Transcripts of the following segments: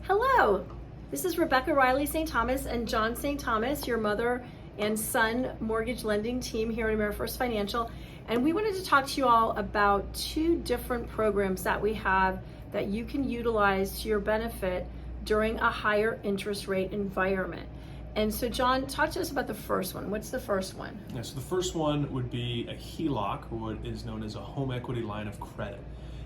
Hello, this is Rebecca Riley St. Thomas and John St. Thomas, your mother and son mortgage lending team here at AmeriFirst Financial. And we wanted to talk to you all about two different programs that we have that you can utilize to your benefit during a higher interest rate environment. And so John, talk to us about the first one. What's the first one? Yeah, so the first one would be a HELOC, or what is known as a home equity line of credit.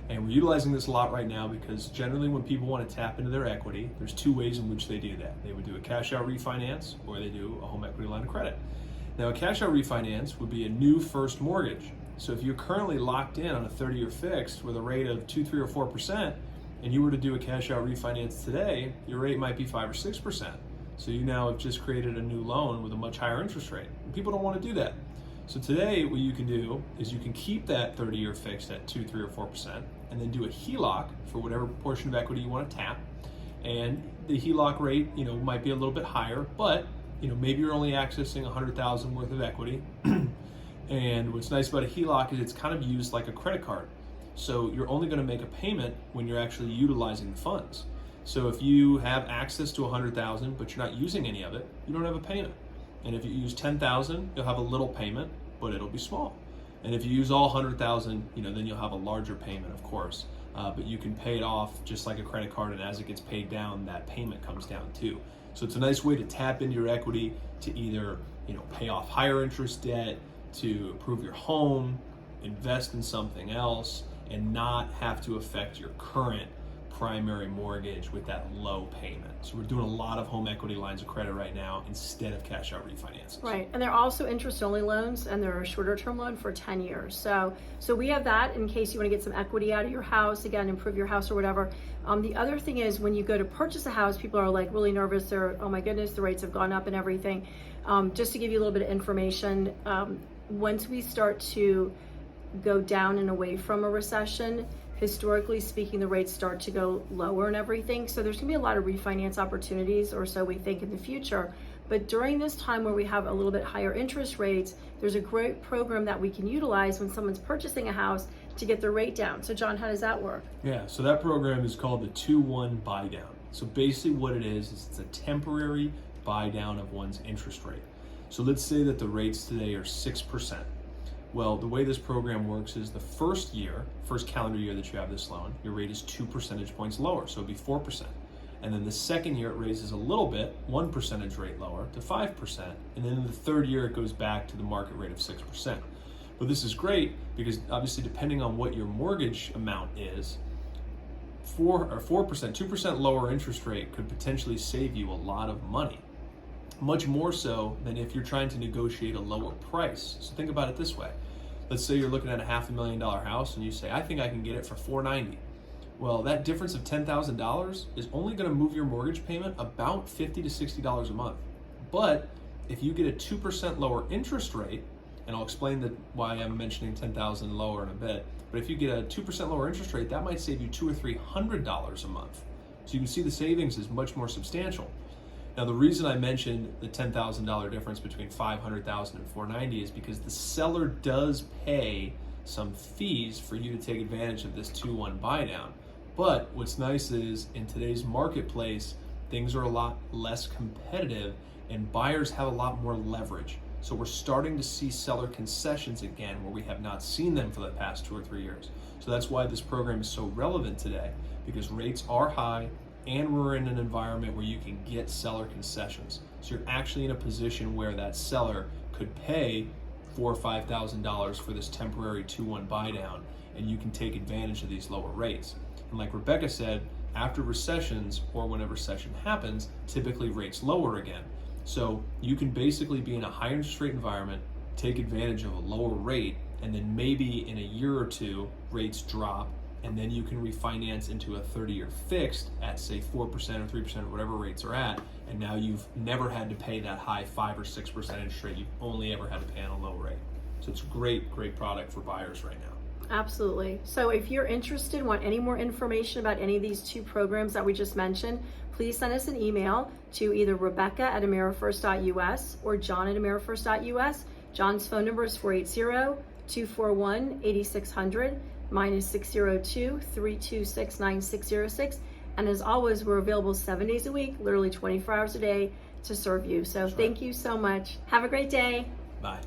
And we're utilizing this a lot right now because generally when people want to tap into their equity, there's two ways in which they do that. They would do a cash out refinance or they do a home equity line of credit. Now a cash out refinance would be a new first mortgage. So if you're currently locked in on a 30-year fixed with a rate of 2, 3, or 4%, and you were to do a cash out refinance today, your rate might be 5 or 6%. So you now have just created a new loan with a much higher interest rate. And people don't want to do that. So today, what you can do is you can keep that 30-year fixed at 2, 3, or 4%, and then do a HELOC for whatever portion of equity you want to tap. And the HELOC rate, might be a little bit higher, but maybe you're only accessing $100,000 worth of equity. And what's nice about a HELOC is it's kind of used like a credit card. So you're only going to make a payment when you're actually utilizing the funds. So if you have access to $100,000, but you're not using any of it, you don't have a payment. And if you use $10,000, you'll have a little payment, but it'll be small. And if you use all $100,000, then you'll have a larger payment, of course. But you can pay it off just like a credit card, and as it gets paid down, that payment comes down too. So it's a nice way to tap into your equity to either, pay off higher interest debt, to improve your home, invest in something else, and not have to affect your current primary mortgage with that low payment. So we're doing a lot of home equity lines of credit right now instead of cash out refinances. Right, and they're also interest-only loans, and they're a shorter-term loan for 10 years. So we have that in case you want to get some equity out of your house, again, improve your house or whatever. The other thing is when you go to purchase a house, people are like really nervous. They're, oh my goodness, the rates have gone up and everything. Just to give you a little bit of information, once we start to go down and away from a recession, historically speaking, the rates start to go lower and everything. So there's gonna be a lot of refinance opportunities, or so we think, in the future. But during this time where we have a little bit higher interest rates, there's a great program that we can utilize when someone's purchasing a house to get their rate down. So John, how does that work? Yeah, so that program is called the 2-1 buy down. So basically what it is it's a temporary buy down of one's interest rate. So let's say that the rates today are 6%. Well, the way this program works is the first calendar year that you have this loan, your rate is 2 percentage points lower, so it'd be 4%. And then the second year it raises a little bit, 1 percentage rate lower to 5%. And then in the third year it goes back to the market rate of 6%. But this is great because obviously depending on what your mortgage amount is, 4%, 2% lower interest rate could potentially save you a lot of money. Much more so than if you're trying to negotiate a lower price. So think about it this way. Let's say you're looking at a $500,000 house and you say, I think I can get it for $490,000. Well, that difference of $10,000 is only going to move your mortgage payment about $50 to $60 a month. But if you get a 2% lower interest rate, and I'll explain why I'm mentioning $10,000 lower in a bit, but if you get a 2% lower interest rate, that might save you $200 or $300 a month. So you can see the savings is much more substantial. Now, the reason I mentioned the $10,000 difference between $500,000 and $490,000 is because the seller does pay some fees for you to take advantage of this 2-1 buy down. But what's nice is in today's marketplace, things are a lot less competitive and buyers have a lot more leverage. So we're starting to see seller concessions again where we have not seen them for the past 2 or 3 years. So that's why this program is so relevant today, because rates are high, and we're in an environment where you can get seller concessions. So you're actually in a position where that seller could pay $4,000 or $5,000 for this temporary 2-1 buy down, and you can take advantage of these lower rates. And like Rebecca said, after recessions or when a recession happens, typically rates lower again. So you can basically be in a high interest rate environment, take advantage of a lower rate, and then maybe in a year or two, rates drop, and then you can refinance into a 30-year fixed at say 4% or 3% or whatever rates are at, and now you've never had to pay that high 5 or 6% interest rate. You've only ever had to pay on a low rate. So it's a great product for buyers right now. Absolutely. So if you're interested, want any more information about any of these two programs that we just mentioned, please send us an email to either Rebecca@AmeriFirst.us or John@AmeriFirst.us. John's phone number is 480-241-8600. Mine is 602-326-9606. And as always, we're available 7 days a week, literally 24 hours a day to serve you. So thank you so much. Have a great day. Bye.